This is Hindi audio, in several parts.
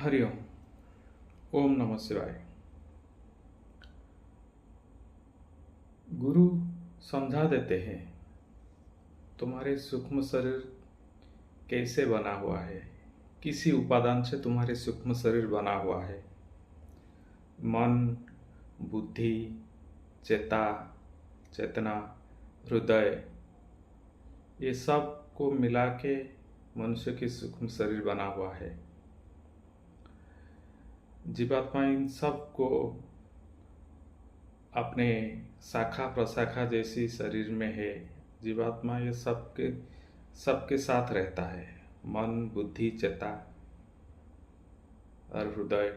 हरिओम। ओम नमः शिवाय। गुरु समझा देते हैं तुम्हारे सूक्ष्म शरीर कैसे बना हुआ है, किसी उपादान से तुम्हारे सूक्ष्म शरीर बना हुआ है। मन, बुद्धि, चेता, चेतना, हृदय, ये सब को मिला के मनुष्य की सूक्ष्म शरीर बना हुआ है। जीवात्मा इन सब को अपने शाखा प्रशाखा जैसी शरीर में है। जीवात्मा ये सबके साथ रहता है। मन, बुद्धि, चेता और हृदय।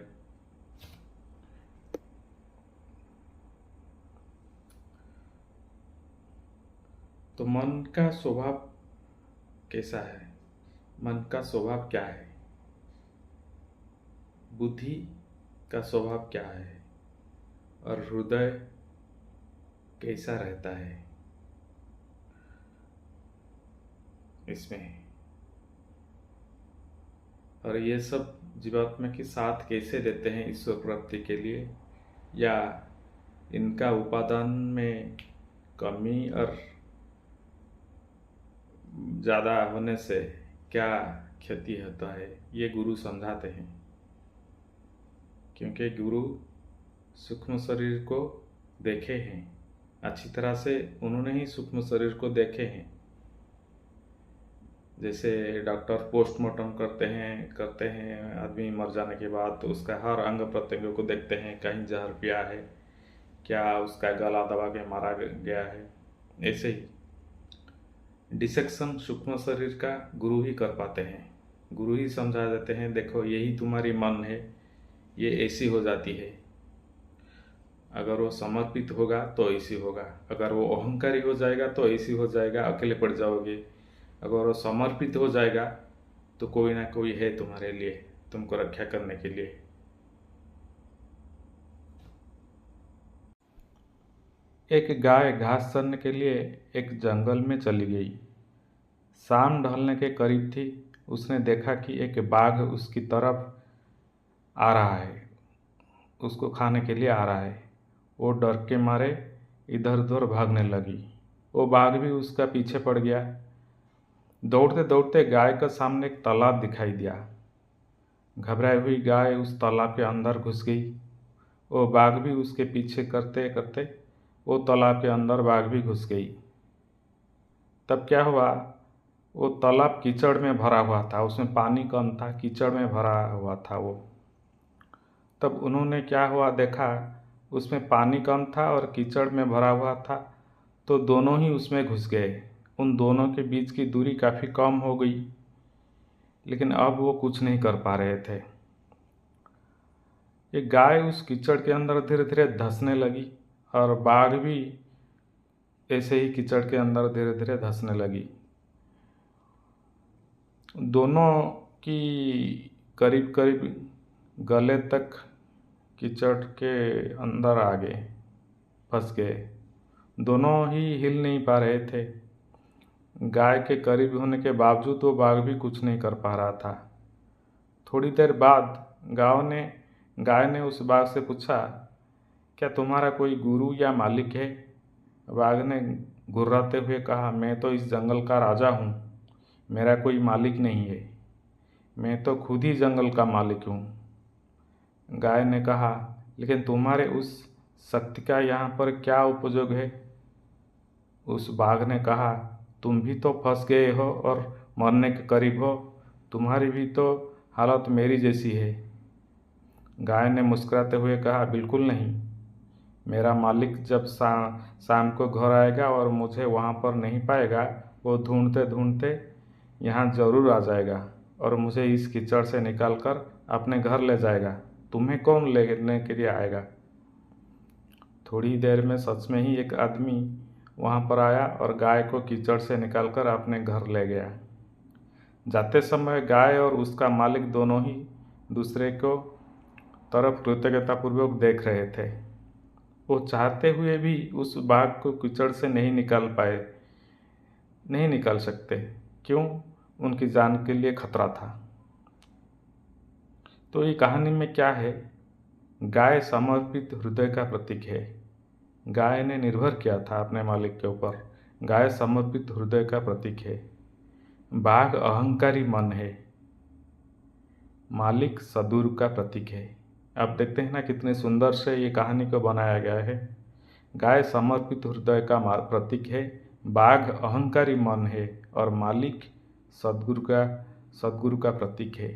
तो मन का स्वभाव कैसा है? मन का स्वभाव क्या है? बुद्धि का स्वभाव क्या है? और हृदय कैसा रहता है इसमें? और ये सब जीवात्मा के साथ कैसे देते हैं ईश्वर प्राप्ति के लिए, या इनका उपादान में कमी और ज़्यादा होने से क्या क्षति होता है, ये गुरु समझाते हैं। क्योंकि गुरु सूक्ष्म शरीर को देखे हैं अच्छी तरह से, उन्होंने ही सूक्ष्म शरीर को देखे हैं। जैसे डॉक्टर पोस्टमार्टम करते हैं आदमी मर जाने के बाद, तो उसका हर अंग प्रत्यंग को देखते हैं, कहीं जहर पिया है क्या, उसका गला दबा के मारा गया है। ऐसे ही डिसेक्शन सूक्ष्म शरीर का गुरु ही कर पाते हैं। गुरु ही समझा देते हैं, देखो यही तुम्हारी मन है, ये ऐसी हो जाती है। अगर वो समर्पित होगा तो ऐसी होगा, अगर वो अहंकारी हो जाएगा तो ऐसी हो जाएगा, अकेले पड़ जाओगे। अगर वो समर्पित हो जाएगा तो कोई ना कोई है तुम्हारे लिए, तुमको रक्षा करने के लिए। एक गाय घास चरने के लिए एक जंगल में चली गई। शाम ढलने के करीब थी। उसने देखा कि एक बाघ उसकी तरफ आ रहा है, उसको खाने के लिए आ रहा है। वो डर के मारे इधर उधर भागने लगी। वो बाघ भी उसका पीछे पड़ गया। दौड़ते दौड़ते गाय के सामने एक तालाब दिखाई दिया। घबराई हुई गाय उस तालाब के अंदर घुस गई। वो बाघ भी उसके पीछे करते करते वो तालाब के अंदर बाघ भी घुस गई। तब क्या हुआ, वो तालाब कीचड़ में भरा हुआ था, उसमें पानी कम था, कीचड़ में भरा हुआ था वो। तब उन्होंने क्या हुआ देखा, उसमें पानी कम था और कीचड़ में भरा हुआ था, तो दोनों ही उसमें घुस गए। उन दोनों के बीच की दूरी काफ़ी कम हो गई, लेकिन अब वो कुछ नहीं कर पा रहे थे। ये गाय उस कीचड़ के अंदर धीरे धीरे धंसने लगी और बाघ भी ऐसे ही कीचड़ के अंदर धीरे धीरे धंसने लगी। दोनों की करीब करीब गले तक कीचड़ के अंदर आ गए, फंस गए। दोनों ही हिल नहीं पा रहे थे। गाय के करीब होने के बावजूद वो बाघ भी कुछ नहीं कर पा रहा था। थोड़ी देर बाद गाय ने उस बाघ से पूछा, क्या तुम्हारा कोई गुरु या मालिक है? बाघ ने घुर्राते हुए कहा, मैं तो इस जंगल का राजा हूँ, मेरा कोई मालिक नहीं है, मैं तो खुद ही जंगल का मालिक हूँ। गाय ने कहा, लेकिन तुम्हारे उस शक्ति का यहाँ पर क्या उपयोग है? उस बाघ ने कहा, तुम भी तो फंस गए हो और मरने के करीब हो, तुम्हारी भी तो हालत मेरी जैसी है। गाय ने मुस्कुराते हुए कहा, बिल्कुल नहीं, मेरा मालिक जब शाम को घर आएगा और मुझे वहाँ पर नहीं पाएगा, वो ढूंढते ढूंढते यहाँ ज़रूर आ जाएगा और मुझे इस कीचड़ से निकाल कर अपने घर ले जाएगा। तुम्हें कौन लेने के लिए आएगा? थोड़ी देर में सच में ही एक आदमी वहाँ पर आया और गाय को कीचड़ से निकालकर अपने घर ले गया। जाते समय गाय और उसका मालिक दोनों ही दूसरे को तरफ कृतज्ञतापूर्वक देख रहे थे। वो चाहते हुए भी उस बाघ को कीचड़ से नहीं निकाल सकते। क्यों? उनकी जान के लिए खतरा था। तो ये कहानी में क्या है, गाय समर्पित हृदय का प्रतीक है। गाय ने निर्भर किया था अपने मालिक के ऊपर। गाय समर्पित हृदय का प्रतीक है। बाघ अहंकारी मन है। मालिक सद्गुरु का प्रतीक है। आप देखते हैं ना कितने सुंदर से ये कहानी को बनाया गया है। गाय समर्पित हृदय का प्रतीक है, बाघ अहंकारी मन है और मालिक सद्गुरु का प्रतीक है।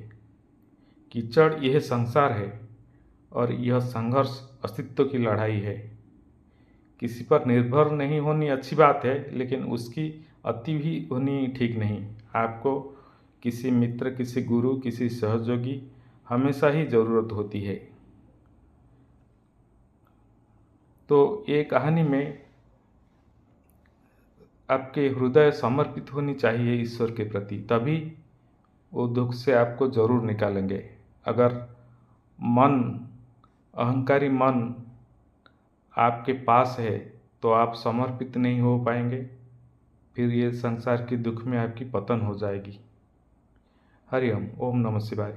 कीचड़ यह संसार है और यह संघर्ष अस्तित्व की लड़ाई है। किसी पर निर्भर नहीं होनी अच्छी बात है, लेकिन उसकी अति भी होनी ठीक नहीं। आपको किसी मित्र, किसी गुरु, किसी सहयोगी हमेशा ही ज़रूरत होती है। तो ये कहानी में आपके हृदय समर्पित होनी चाहिए ईश्वर के प्रति, तभी वो दुख से आपको ज़रूर निकालेंगे। अगर अहंकारी मन आपके पास है तो आप समर्पित नहीं हो पाएंगे, फिर ये संसार के दुख में आपकी पतन हो जाएगी। हरि ओम। ओम नमः शिवाय।